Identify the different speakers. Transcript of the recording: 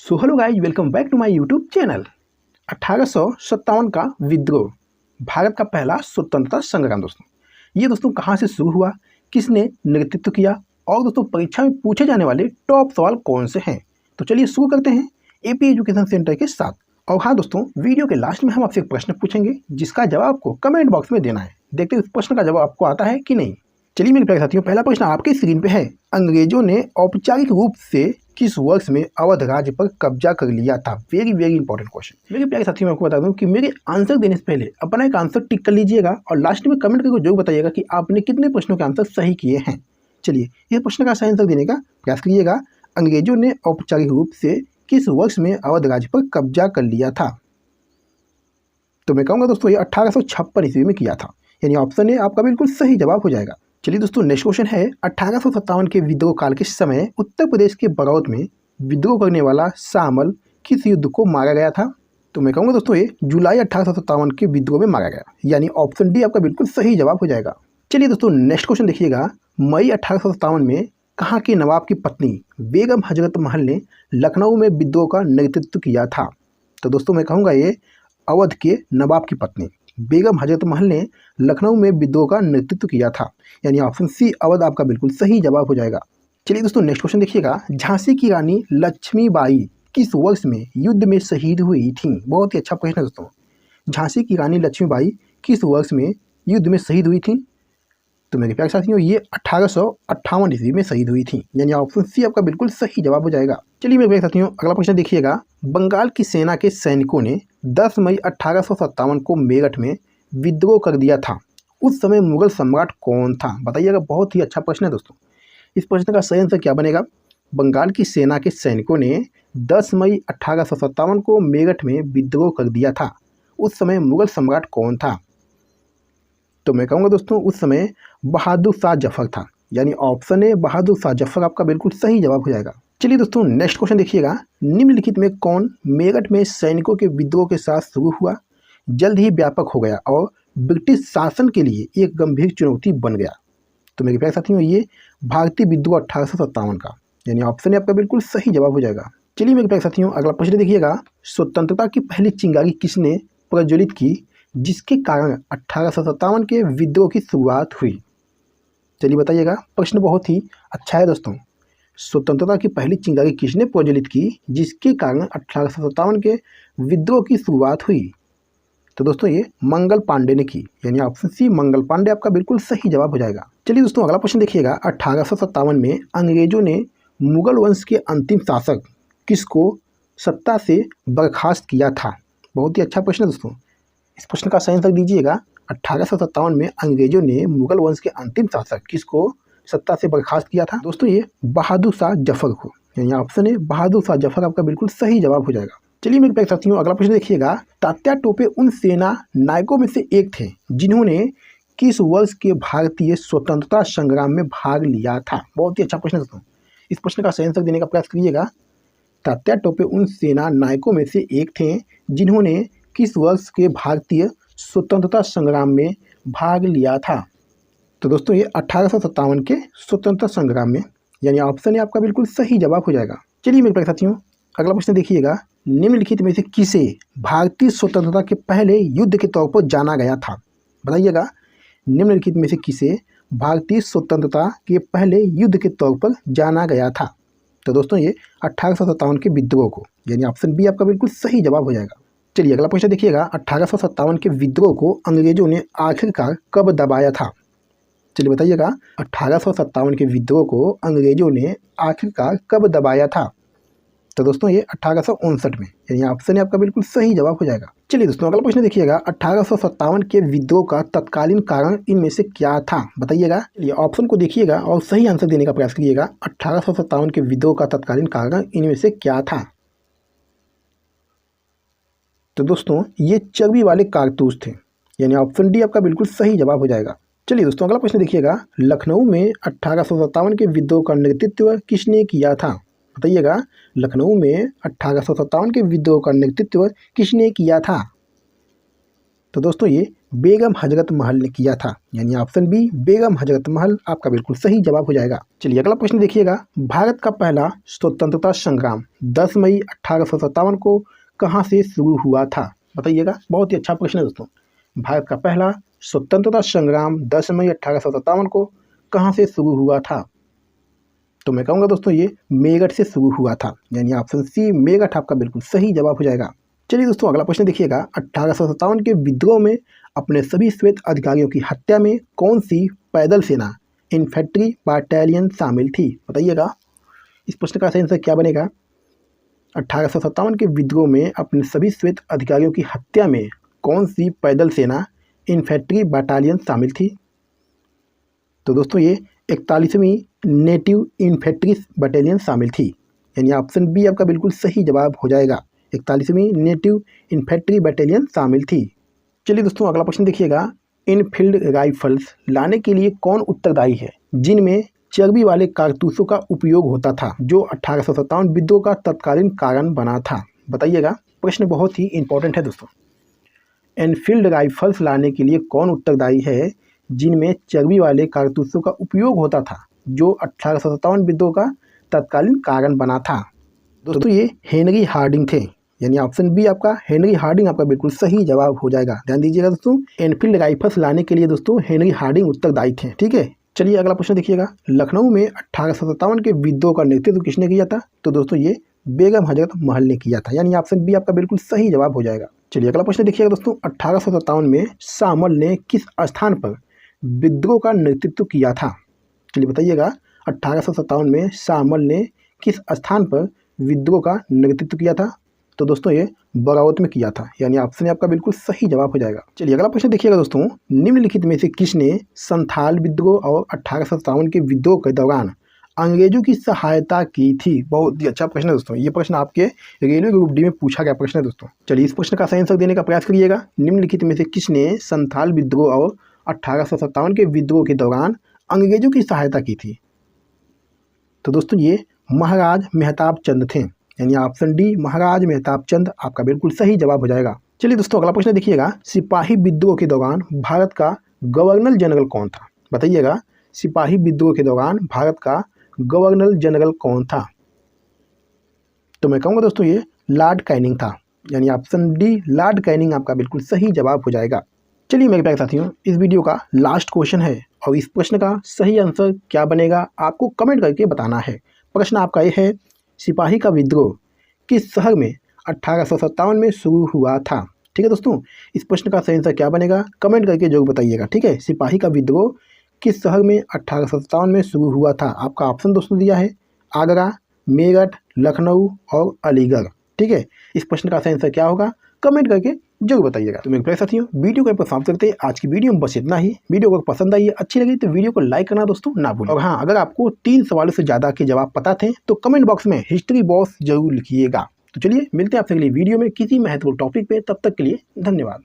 Speaker 1: So hello guys, welcome back to my YouTube channel. 1857 का विद्रोह, भारत का पहला स्वतंत्रता संग्राम। ये दोस्तों कहाँ से शुरू हुआ, किसने नेतृत्व किया और दोस्तों परीक्षा में पूछे जाने वाले टॉप सवाल कौन से हैं, तो चलिए शुरू करते हैं एपी एजुकेशन सेंटर के साथ। और हाँ दोस्तों, वीडियो के लास्ट में हम आपसे एक प्रश्न पूछेंगे जिसका जवाब आपको कमेंट बॉक्स में देना है। देखते हैं इस प्रश्न का जवाब आपको आता है कि नहीं। चलिए मेरे प्यारे साथियों, पहला प्रश्न आपके स्क्रीन पे है। अंग्रेजों ने औपचारिक रूप से किस वर्ष में अवध राज्य पर कब्जा कर लिया था? Very very important question. मेरे प्यारे साथियों, मैं आपको बता दूं कि मेरे आंसर देने से पहले अपना एक आंसर टिक कर लीजिएगा और लास्ट में कमेंट करके जरूर बताइएगा कि आपने कितने प्रश्नों के आंसर सही किए हैं। चलिए इस प्रश्न का सही आंसर देने का प्रयास करिएगा। अंग्रेजों ने औपचारिक रूप से किस वर्ष में अवध राज्य पर कब्जा कर लिया था? तो मैं कहूँगा दोस्तों ये 1856 ईस्वी में किया था, यानी ऑप्शन ए आपका बिल्कुल सही जवाब हो जाएगा। चलिए दोस्तों, नेक्स्ट क्वेश्चन है। 1857 के विद्रोह काल के समय उत्तर प्रदेश के बरौत में विद्रोह करने वाला शामल किस युद्ध को मारा गया था? तो मैं कहूँगा दोस्तों ये जुलाई 1857 के विद्रोह में मारा गया, यानी ऑप्शन डी आपका बिल्कुल सही जवाब हो जाएगा। चलिए दोस्तों, नेक्स्ट क्वेश्चन देखिएगा। मई 1857 में कहाँ के नवाब की पत्नी बेगम हजरत महल ने लखनऊ में विद्रोह का नेतृत्व किया था? तो दोस्तों मैं कहूँगा ये अवध के नवाब की पत्नी बेगम हजरत महल ने लखनऊ में विद्रोह का नेतृत्व किया था, यानी ऑप्शन सी अवध आपका बिल्कुल सही जवाब हो जाएगा। चलिए दोस्तों, नेक्स्ट क्वेश्चन देखिएगा। झांसी की रानी लक्ष्मीबाई किस वर्ष में युद्ध में शहीद हुई थी? बहुत ही अच्छा प्रश्न है दोस्तों। झांसी की रानी लक्ष्मीबाई किस वर्ष में युद्ध में शहीद हुई थी? तो मेरे प्यारे साथियों ये 1858 ईस्वी में शहीद हुई थी, यानी ऑप्शन सी आपका बिल्कुल सही जवाब हो जाएगा। चलिए मेरे प्यारे साथियों, अगला प्रश्न देखिएगा। बंगाल की सेना के सैनिकों ने 10 मई 1857 को मेरठ में विद्रोह कर दिया था। उस समय मुगल सम्राट कौन था? बताइएगा, बहुत ही अच्छा प्रश्न है दोस्तों। इस प्रश्न का सही आंसर क्या बनेगा? बंगाल की सेना के सैनिकों ने 10 मई 1857 को मेरठ में विद्रोह कर दिया था। उस समय मुगल सम्राट कौन था? तो मैं कहूँगा दोस्तों उस समय बहादुर शाह जफर था, यानी ऑप्शन ए बहादुर शाह जफर आपका बिल्कुल सही जवाब हो जाएगा। चलिए दोस्तों, नेक्स्ट क्वेश्चन देखिएगा। निम्नलिखित में कौन मेरठ में सैनिकों के विद्रोह के साथ शुरू हुआ, जल्द ही व्यापक हो गया और ब्रिटिश शासन के लिए एक गंभीर चुनौती बन गया? तो मेरे प्यारे साथियों ये भारतीय विद्रोह 1857 का, यानी ऑप्शन ए आपका बिल्कुल सही जवाब हो जाएगा। चलिए मेरे प्यारे साथियों, अगला प्रश्न देखिएगा। स्वतंत्रता की पहली चिंगारी किसने प्रज्वलित की जिसके कारण 1857 के विद्रोह की शुरुआत हुई? चलिए बताइएगा, प्रश्न बहुत ही अच्छा है दोस्तों। स्वतंत्रता की पहली चिंगारी किसने प्रज्वलित की जिसके कारण 1857 के विद्रोह की शुरुआत हुई? तो दोस्तों ये मंगल पांडे ने की, यानी ऑप्शन सी मंगल पांडे आपका बिल्कुल सही जवाब हो जाएगा। चलिए दोस्तों, अगला प्रश्न देखिएगा। 1857 में अंग्रेजों ने मुगल वंश के अंतिम शासक किसको सत्ता से बर्खास्त किया था? बहुत ही अच्छा प्रश्न है दोस्तों। इस प्रश्न का सही आंसर दीजिएगा। 1857 में अंग्रेजों ने मुगल वंश के अंतिम शासक किसको सत्ता से बर्खास्त किया था? दोस्तों ये बहादुर शाह जफर को, यानी ऑप्शन है बहादुर शाह जफर आपका बिल्कुल सही जवाब हो जाएगा। चलिए मेरे प्यारे साथियों, अगला प्रश्न देखिएगा। तात्या टोपे उन सेना नायकों में से एक थे जिन्होंने किस वर्ष के भारतीय स्वतंत्रता संग्राम में भाग लिया था? बहुत ही अच्छा प्रश्न दोस्तों। इस प्रश्न का सही आंसर देने का प्रयास करिएगा। तात्या टोपे उन सेना नायकों में से एक थे जिन्होंने किस वर्ष के भारतीय स्वतंत्रता संग्राम में भाग लिया था? तो दोस्तों ये 1857 के स्वतंत्रता संग्राम में, यानी ऑप्शन ए आपका बिल्कुल सही जवाब हो जाएगा। चलिए मेरे प्यारे साथियों, अगला प्रश्न देखिएगा। निम्नलिखित में से किसे भारतीय स्वतंत्रता के पहले युद्ध के तौर पर जाना गया था? बताइएगा, निम्नलिखित में से किसे भारतीय स्वतंत्रता के पहले युद्ध के तौर पर जाना गया था? तो दोस्तों ये 1857 के विद्रोह को, यानी ऑप्शन बी आपका बिल्कुल सही जवाब हो जाएगा। चलिए अगला प्रश्न देखिएगा। 1857 के विद्रोह को अंग्रेजों ने आखिरकार कब दबाया था? चलिए बताइएगा, 1857 के विद्रोह को अंग्रेजों ने आखिरकार कब दबाया था? तो दोस्तों ये 1859 में, यानी ऑप्शन आपका बिल्कुल सही जवाब हो जाएगा। चलिए दोस्तों, अगला प्रश्न देखिएगा। 1857 के विद्रोह का तत्कालीन कारण इनमें से क्या था? बताइएगा। ये ऑप्शन को देखिएगा और सही आंसर देने का प्रयास करिएगा। 1857 के विद्रोह का तत्कालीन कारण इनमें से क्या था? तो दोस्तों ये चर्बी वाले कारतूस थे, यानी ऑप्शन डी आपका बिल्कुल सही जवाब हो जाएगा। चलिए दोस्तों, अगला प्रश्न देखिएगा। लखनऊ में 1857 के विद्रोह का नेतृत्व किसने किया था? बताइएगा, लखनऊ में 1857 के विद्रोह का नेतृत्व किसने किया था? तो दोस्तों ये बेगम हजरत महल ने किया था? यानी ऑप्शन बी बेगम हजरत महल आपका बिल्कुल सही जवाब हो जाएगा। चलिए अगला प्रश्न देखिएगा। भारत का पहला स्वतंत्रता संग्राम 10 मई 1857 को कहाँ से शुरू हुआ था? बताइएगा। बहुत ही अच्छा प्रश्न है दोस्तों। भारत का पहला स्वतंत्रता संग्राम 10 मई 1857 को कहाँ से शुरू हुआ था? तो मैं कहूँगा दोस्तों ये मेरठ से शुरू हुआ था। यानी ऑप्शन सी मेरठ आपका बिल्कुल सही जवाब हो जाएगा। चलिए दोस्तों अगला प्रश्न देखिएगा। 1857 के विद्रोह में अपने सभी श्वेत अधिकारियों की हत्या में कौन सी पैदल सेना इन्फेंट्री बटालियन शामिल थी? बताइएगा। इस प्रश्न का सही आंसर क्या बनेगा? 1857 के विद्रोह में अपने सभी श्वेत अधिकारियों की हत्या में कौन सी पैदल सेना इन्फेंट्री बटालियन शामिल थी? तो दोस्तों ये 41वीं नेटिव इन्फेंट्री बटालियन शामिल थी। यानी ऑप्शन बी आपका बिल्कुल सही जवाब हो जाएगा। 41वीं नेटिव इन्फेंट्री बटालियन शामिल थी। चलिए दोस्तों अगला प्रश्न देखिएगा। इनफील्ड राइफल्स लाने के लिए कौन उत्तरदायी है जिनमें चर्बी वाले कारतूसों का उपयोग होता था, जो 1857 विद्रोह का तत्कालीन कारण बना था? बताइएगा। प्रश्न बहुत ही इंपॉर्टेंट है दोस्तों। एनफील्ड राइफल्स लाने के लिए कौन उत्तरदायी है जिनमें चर्बी वाले कारतूसों का उपयोग होता था, जो 1857 विद्रोह का तत्कालीन कारण बना था? दोस्तों ये हेनरी हार्डिंग थे। यानी ऑप्शन बी आपका हेनरी हार्डिंग आपका बिल्कुल सही जवाब हो जाएगा। ध्यान दीजिएगा दोस्तों, एनफील्ड राइफल्स लाने के लिए दोस्तों हेनरी हार्डिंग उत्तरदायी थे। ठीक है। चलिए अगला प्रश्न देखिएगा। लखनऊ में 1857 के विद्रोह का नेतृत्व किसने किया था? तो दोस्तों ये बेगम हजरत महल ने किया था। यानी ऑप्शन बी आपका बिल्कुल सही जवाब हो जाएगा। चलिए अगला प्रश्न देखिएगा दोस्तों। 1857 में शाहमल ने किस स्थान पर विद्रोह का नेतृत्व किया था? चलिए बताइएगा। 1857 में शाहमल ने किस स्थान पर विद्रोह का नेतृत्व किया था? तो दोस्तों ये बगावत में किया था। यानी ऑप्शन आपका बिल्कुल सही जवाब हो जाएगा। चलिए अगला प्रश्न देखिएगा दोस्तों। निम्नलिखित में से किसने संथाल विद्रोह और 1857 के विद्रोह के दौरान अंग्रेजों की सहायता की थी? बहुत ही अच्छा प्रश्न है दोस्तों। ये प्रश्न आपके रेलवे ग्रुप डी में पूछा गया प्रश्न है दोस्तों। चलिए इस प्रश्न का सही आंसर देने का प्रयास करिएगा। निम्नलिखित में से किसने संथाल विद्रोह और 1857 के विद्रोह के दौरान अंग्रेजों की सहायता की थी? तो दोस्तों ये महाराज मेहताब चंद थे। यानी ऑप्शन डी महाराज मेहताब चंद आपका बिल्कुल सही जवाब हो जाएगा। चलिए दोस्तों अगला प्रश्न देखिएगा। सिपाही विद्रोह के दौरान भारत का गवर्नर जनरल कौन था? बताइएगा। सिपाही विद्रोह के दौरान भारत का गवर्नर जनरल कौन था? तो मैं कहूँगा दोस्तों ये लॉर्ड कैनिंग था। यानी ऑप्शन डी लॉर्ड कैनिंग आपका बिल्कुल सही जवाब हो जाएगा। चलिए मेरे प्यारे साथियों, इस वीडियो का लास्ट क्वेश्चन है और इस प्रश्न का सही आंसर क्या बनेगा आपको कमेंट करके बताना है। प्रश्न आपका ये है, सिपाही का विद्रोह किस शहर में 1857 में शुरू हुआ था? ठीक है दोस्तों, इस प्रश्न का सही आंसर क्या बनेगा कमेंट करके जरूर बताइएगा। ठीक है। सिपाही का विद्रोह किस शहर में 1857 में शुरू हुआ था? आपका ऑप्शन दोस्तों दिया है आगरा, मेरठ, लखनऊ और अलीगढ़। ठीक है। इस प्रश्न का सही आंसर क्या होगा कमेंट करके जरूर बताइएगा। तो मेरे प्यारे साथियों, वीडियो को यहाँ पर समाप्त करते हैं। आज की वीडियो में बस इतना ही। वीडियो को पसंद आई अच्छी लगी तो वीडियो को लाइक करना दोस्तों ना भूलें। और हाँ, अगर आपको 3 सवालों से ज़्यादा के जवाब पता थे तो कमेंट बॉक्स में हिस्ट्री बॉस जरूर लिखिएगा। तो चलिए मिलते हैं आपसे अगली वीडियो में किसी महत्वपूर्ण टॉपिक पे। तब तक के लिए धन्यवाद।